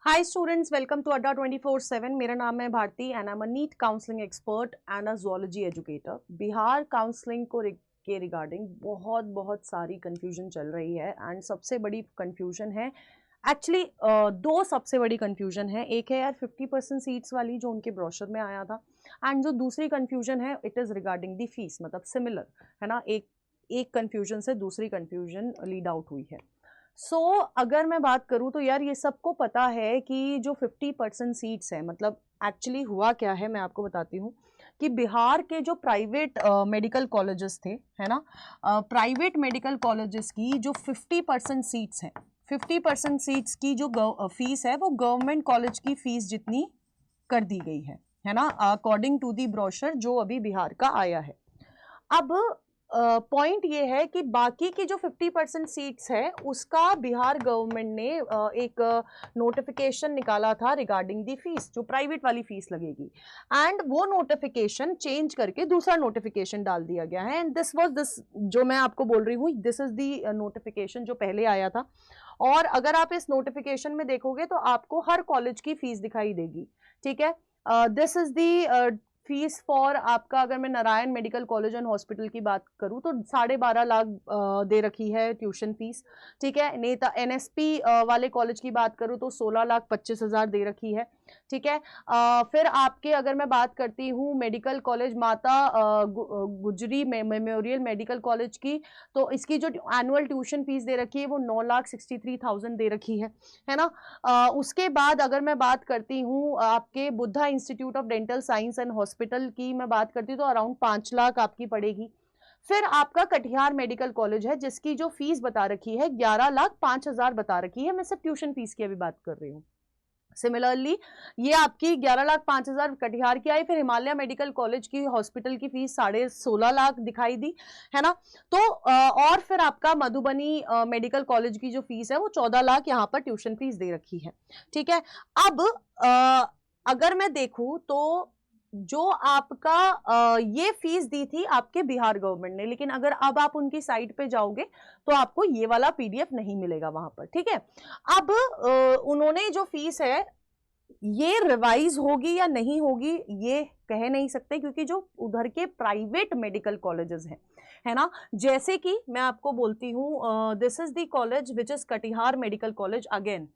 Hi students, welcome to अड्डा 24/7। मेरा नाम है Bharati and I am a NEET counselling expert and a zoology educator. Bihar counselling के regarding बहुत बहुत सारी कंफ्यूजन चल रही है एंड सबसे बड़ी कंफ्यूजन है एक्चुअली दो सबसे बड़ी कंफ्यूजन है। एक है यार 50% सीट्स वाली जो उनके ब्रोशर में आया था, एंड जो दूसरी कंफ्यूजन है it is regarding the fees, मतलब सिमिलर है ना। एक एक कंफ्यूजन से दूसरी कंफ्यूजन लीड आउट हुई है। अगर मैं बात करूँ तो यार ये सबको पता है कि जो 50% सीट्स हैं, मतलब एक्चुअली हुआ क्या है मैं आपको बताती हूँ कि बिहार के जो प्राइवेट मेडिकल कॉलेजेस थे, है ना, प्राइवेट मेडिकल कॉलेजेस की जो 50% सीट्स हैं, 50% सीट्स की जो फीस है वो गवर्नमेंट कॉलेज की फीस जितनी कर दी गई है ना, अकॉर्डिंग टू दी ब्रोशर जो अभी बिहार का आया है। अब पॉइंट ये है कि बाकी की जो 50% सीट्स है उसका बिहार गवर्नमेंट ने एक नोटिफिकेशन निकाला था रिगार्डिंग दी फीस, जो प्राइवेट वाली फीस लगेगी, एंड वो नोटिफिकेशन चेंज करके दूसरा नोटिफिकेशन डाल दिया गया है। एंड दिस जो मैं आपको बोल रही हूँ, दिस इज दी नोटिफिकेशन जो पहले आया था। और अगर आप इस नोटिफिकेशन में देखोगे तो आपको हर कॉलेज की फीस दिखाई देगी, ठीक है। This is the fees for आपका, अगर मैं Narayan medical college and hospital की बात करूं तो 12.5 लाख दे रखी है ट्यूशन फीस, ठीक है। नेता एनएसपी वाले कॉलेज की बात करूं तो 16,25,000 दे रखी है, ठीक है। फिर आपके अगर मैं बात करती हूँ मेडिकल कॉलेज माता गुजरी मेमोरियल मेडिकल कॉलेज की, तो इसकी जो एनुअल ट्यूशन फीस दे रखी है वो 9,63,000 दे रखी है ना। उसके बाद अगर मैं बात करती हूँ आपके Buddha institute of dental science and hospital की मैं बात करती हूँ तो अराउंड 5 लाख आपकी पड़ेगी। फिर आपका कटिहार मेडिकल कॉलेज है जिसकी जो फीस बता रखी है 11,05,000 बता रखी है। मैं सिर्फ ट्यूशन फीस की अभी बात कर रही हूँ। सिमिलरली ये आपकी 11,05,000 कटिहार की आई। फिर हिमालय मेडिकल कॉलेज की हॉस्पिटल की फीस 16.5 लाख दिखाई दी, है ना। तो और फिर आपका मधुबनी मेडिकल कॉलेज की जो फीस है वो 14 लाख यहाँ पर ट्यूशन फीस दे रखी है, ठीक है। अब अगर मैं देखूं तो जो आपका ये फीस दी थी आपके बिहार गवर्नमेंट ने, लेकिन अगर अब आप उनकी साइट पे जाओगे तो आपको ये वाला पीडीएफ नहीं मिलेगा वहां पर, ठीक है। अब उन्होंने जो फीस है ये रिवाइज होगी या नहीं होगी ये कह नहीं सकते, क्योंकि जो उधर के प्राइवेट मेडिकल कॉलेजेस हैं, है ना, जैसे कि मैं आपको बोलती हूँ this is the college which is Katihar medical college. Again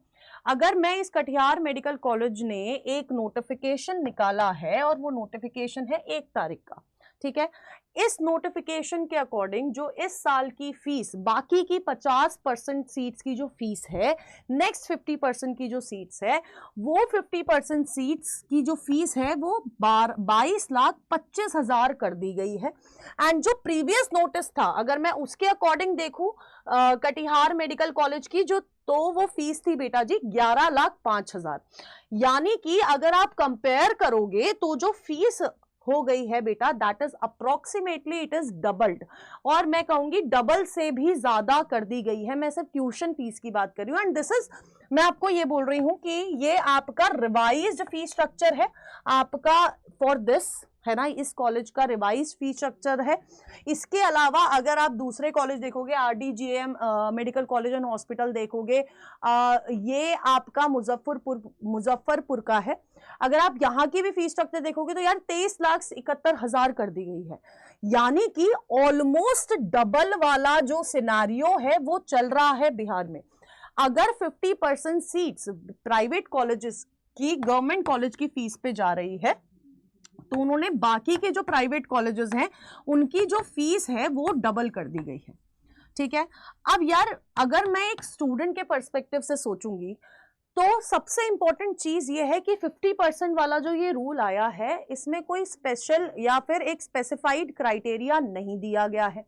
अगर मैं इस कटिहार मेडिकल कॉलेज ने एक नोटिफिकेशन निकाला है और वो नोटिफिकेशन है 1 तारीख का, ठीक है। इस नोटिफिकेशन के अकॉर्डिंग जो इस साल की फीस, बाकी की 50% सीट्स की जो फीस है, नेक्स्ट 50% की जो सीट्स है, वो 50% सीट्स की जो फीस है वो 22,25,000 कर दी गई है। एंड जो प्रीवियस नोटिस था अगर मैं उसके अकॉर्डिंग देखूं कटिहार मेडिकल कॉलेज की जो, तो वो फीस थी बेटा जी 11,05,000। यानी कि अगर आप कंपेयर करोगे तो जो फीस हो गई है बेटा that is approximately it is doubled, और मैं कहूंगी डबल से भी ज्यादा कर दी गई है। मैं सिर्फ ट्यूशन फीस की बात कर रही हूं एंड दिस इज, मैं आपको ये बोल रही हूं कि ये आपका रिवाइज्ड फीस स्ट्रक्चर है आपका फॉर दिस, है ना, इस कॉलेज का रिवाइज फी स्ट्रक्चर है। इसके अलावा अगर आप दूसरे कॉलेज देखोगे आरडीजीएम मेडिकल कॉलेज एंड हॉस्पिटल देखोगे, ये आपका मुजफ्फरपुर का है। अगर आप यहाँ की भी फीस स्ट्रक्चर देखोगे तो यार 23,71,000 कर दी गई है। यानी कि ऑलमोस्ट डबल वाला जो सिनारियो है वो चल रहा है बिहार में। अगर 50% सीट्स प्राइवेट कॉलेजेस की गवर्नमेंट कॉलेज की फीस पे जा रही है तो उन्होंने बाकी के जो प्राइवेट कॉलेजेस हैं उनकी जो फीस है वो डबल कर दी गई है, ठीक है। अब यार अगर मैं एक स्टूडेंट के पर्सपेक्टिव से सोचूंगी तो सबसे इंपॉर्टेंट चीज ये है कि 50% वाला जो ये रूल आया है इसमें कोई स्पेशल या फिर एक स्पेसिफाइड क्राइटेरिया नहीं दिया गया है।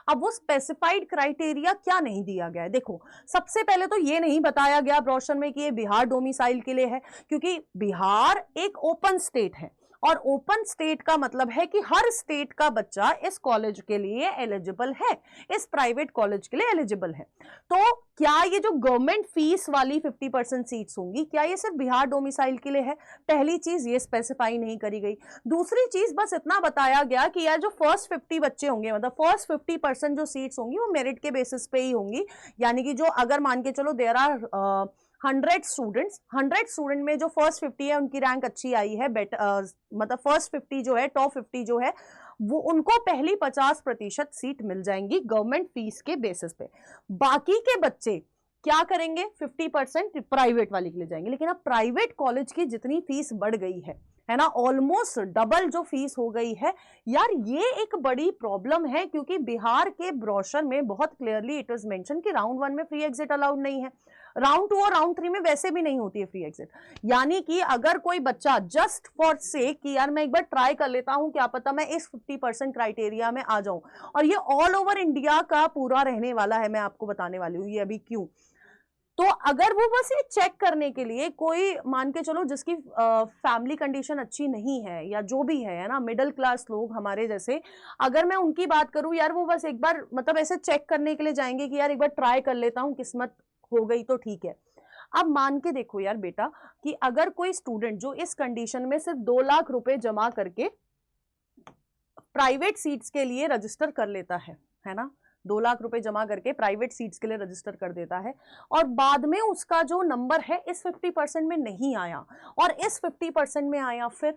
अब वो स्पेसिफाइड क्राइटेरिया क्या नहीं दिया गया है, देखो सबसे पहले तो ये नहीं बताया गया ब्रोशर में कि ये बिहार डोमिसाइल के लिए है, क्योंकि बिहार एक ओपन स्टेट है और ओपन स्टेट का मतलब है कि हर स्टेट का बच्चा इस कॉलेज के लिए एलिजिबल है, इस प्राइवेट कॉलेज के लिए एलिजिबल है। तो क्या ये जो गवर्नमेंट फीस वाली 50% सीट्स होंगी क्या ये सिर्फ बिहार डोमिसाइल के लिए है? पहली चीज ये स्पेसिफाई नहीं करी गई। दूसरी चीज बस इतना बताया गया कि यार जो फर्स्ट 50 बच्चे होंगे, मतलब फर्स्ट 50% जो सीट्स होंगी वो मेरिट के बेसिस पे ही होंगी। यानी कि जो अगर मान के चलो देयर आर 100 स्टूडेंट में जो फर्स्ट 50 है उनकी रैंक अच्छी आई है, मतलब फर्स्ट 50 जो है, टॉप 50 जो है, वो उनको पहली 50% सीट मिल जाएंगी गवर्नमेंट फीस के बेसिस पे। बाकी के बच्चे क्या करेंगे, 50% प्राइवेट वाले के लिए जाएंगे। लेकिन अब प्राइवेट कॉलेज की जितनी फीस बढ़ गई है ना, ऑलमोस्ट डबल जो फीस हो गई है यार, ये एक बड़ी प्रॉब्लम है। क्योंकि बिहार के ब्रोशर में बहुत क्लियरली इट वाज मेंशन कि राउंड 1 में फ्री एग्जिट अलाउड नहीं है, राउंड 2 और राउंड 3 में वैसे भी नहीं होती है फ्री एग्जिट। यानी कि अगर कोई बच्चा जस्ट फॉर सेक कि यार मैं एक बार ट्राई कर लेता हूं, क्या पता मैं इस 50% क्राइटेरिया में आ जाऊं, और ये ऑल ओवर इंडिया का पूरा रहने वाला है, मैं आपको बताने वाली हूं ये अभी क्यों। तो अगर वो बस ये चेक करने के लिए, कोई मान के चलो जिसकी फैमिली कंडीशन अच्छी नहीं है या जो भी है ना, मिडिल क्लास लोग हमारे जैसे, अगर मैं उनकी बात करूं यार, वो बस एक बार मतलब ऐसे चेक करने के लिए जाएंगे कि यार एक बार ट्राई कर लेता हूं, किस्मत हो गई तो ठीक है। अब मान के देखो यार बेटा कि अगर कोई स्टूडेंट जो इस कंडीशन में सिर्फ 2 लाख रुपए जमा करके प्राइवेट सीट्स के लिए रजिस्टर कर लेता है ना, 2 लाख रुपए जमा करके प्राइवेट सीट्स के लिए रजिस्टर कर देता है, और बाद में उसका जो नंबर है इस 50% में नहीं आया और इस 50% में आया, फिर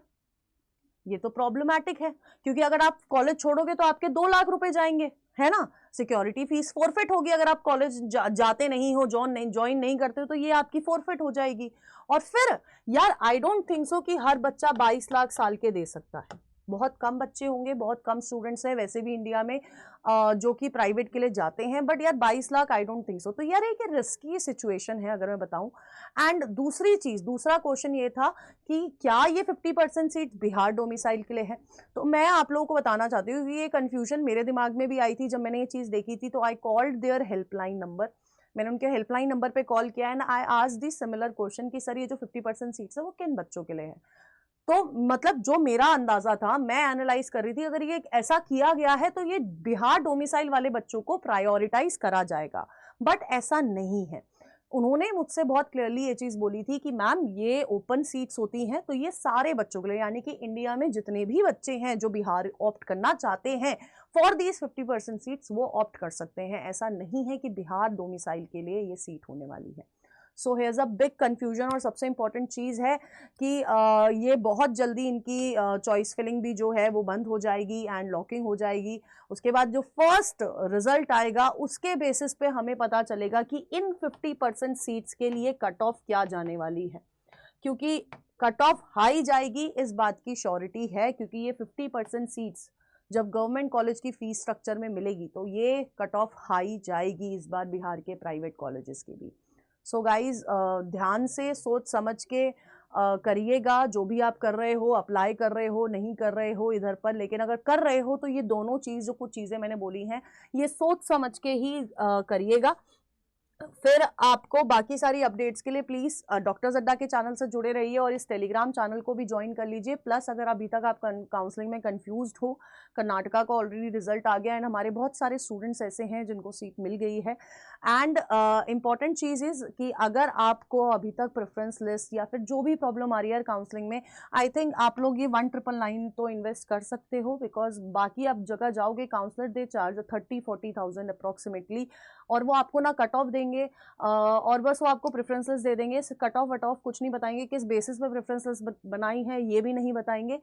ये तो प्रॉब्लमैटिक है। क्योंकि अगर आप कॉलेज छोड़ोगे तो आपके 2 लाख रुपए जाएंगे, है ना, सिक्योरिटी फीस फॉरफिट होगी। अगर आप कॉलेज जाते नहीं हो, ज्वाइन नहीं करते हो, तो ये आपकी फॉरफिट हो जाएगी। और फिर यार आई डोंट थिंक सो कि हर बच्चा 22 लाख साल के दे सकता है। बहुत कम बच्चे होंगे, बहुत कम स्टूडेंट्स हैं वैसे भी इंडिया में जो कि प्राइवेट के लिए जाते हैं, बट यार 22 lakh I don't think so. तो यार एक रिस्की सिचुएशन है अगर मैं बताऊं। एंड दूसरी चीज, दूसरा क्वेश्चन ये था कि क्या ये 50% सीट बिहार डोमिसाइल के लिए है। तो मैं आप लोगों को बताना चाहती हूँ कि ये कंफ्यूजन मेरे दिमाग में भी आई थी जब मैंने ये चीज देखी थी। तो I called their helpline number, मैंने उनके हेल्पलाइन नंबर पे कॉल किया and I asked the similar question कि सर ये जो 50% सीट्स है वो किन बच्चों के लिए है। तो मतलब जो मेरा अंदाजा था, मैं एनालाइज कर रही थी, अगर ये ऐसा किया गया है तो ये बिहार डोमिसाइल वाले बच्चों को प्रायोरिटाइज करा जाएगा, बट ऐसा नहीं है। उन्होंने मुझसे बहुत क्लियरली ये चीज बोली थी कि मैम ये ओपन सीट्स होती हैं तो ये सारे बच्चों के लिए, यानी कि इंडिया में जितने भी बच्चे हैं जो बिहार ऑप्ट करना चाहते हैं फॉर दीज 50% सीट्स, वो ऑप्ट कर सकते हैं। ऐसा नहीं है कि बिहार डोमिसाइल के लिए ये सीट होने वाली है। सो हेयर्स अ बिग कंफ्यूजन। और सबसे इंपॉर्टेंट चीज़ है कि ये बहुत जल्दी इनकी चॉइस फिलिंग भी जो है वो बंद हो जाएगी एंड लॉकिंग हो जाएगी। उसके बाद जो फर्स्ट रिजल्ट आएगा उसके बेसिस पे हमें पता चलेगा कि इन 50% सीट्स के लिए कट ऑफ क्या जाने वाली है। क्योंकि कट ऑफ हाई जाएगी इस बात की श्योरिटी है, क्योंकि ये 50% सीट्स जब गवर्नमेंट कॉलेज की फीस स्ट्रक्चर में मिलेगी तो ये कट ऑफ हाई जाएगी इस बार बिहार के प्राइवेट कॉलेजेस की भी। सो गाइज ध्यान से सोच समझ के करिएगा, जो भी आप कर रहे हो, अप्लाई कर रहे हो नहीं कर रहे हो इधर पर, लेकिन अगर कर रहे हो तो ये दोनों चीज़, जो कुछ चीज़ें मैंने बोली हैं, ये सोच समझ के ही करिएगा। फिर आपको बाकी सारी अपडेट्स के लिए प्लीज डॉक्टर्स अड्डा के चैनल से जुड़े रहिए और इस टेलीग्राम चैनल को भी ज्वाइन कर लीजिए। प्लस अगर अभी तक आप काउंसलिंग में कंफ्यूज्ड हो, कर्नाटका का ऑलरेडी रिजल्ट आ गया एंड हमारे बहुत सारे स्टूडेंट्स ऐसे हैं जिनको सीट मिल गई है। एंड इंपॉर्टेंट चीज़ इज कि अगर आपको अभी तक प्रेफरेंस लिस्ट या फिर जो भी प्रॉब्लम आ रही है काउंसलिंग में, आई थिंक आप लोग ये 1999 तो इन्वेस्ट कर सकते हो, बिकॉज बाकी आप जगह जाओगे काउंसलर दे चार्ज 30-40,000 अप्रॉक्सीमेटली, और वो आपको ना कट ऑफ देंगे और बस वो आपको प्रेफरेंसेस दे देंगे। कट ऑफ वट ऑफ कुछ नहीं बताएंगे, किस बेसिस पे प्रेफरेंसेस बनाई है ये भी नहीं बताएंगे।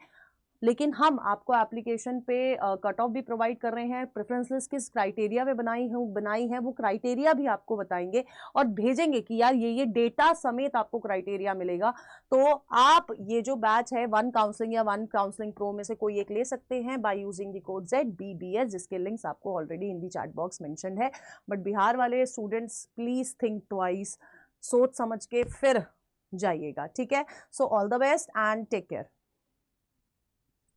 लेकिन हम आपको एप्लीकेशन पे कट ऑफ भी प्रोवाइड कर रहे हैं, प्रेफरेंसेस किस क्राइटेरिया पे बनाई है वो क्राइटेरिया भी आपको बताएंगे और भेजेंगे कि यार ये डेटा समेत आपको क्राइटेरिया मिलेगा। तो आप ये जो बैच है वन काउंसलिंग या वन काउंसलिंग प्रो में से कोई एक ले सकते हैं by using the code ZBBS, जिसके लिंक्स आपको already in the chat box mention है। बट बिहार वाले स्टूडेंट्स प्लीज थिंक ट्वाइस, सोच समझ के फिर जाइएगा, ठीक है। So all the best and take care.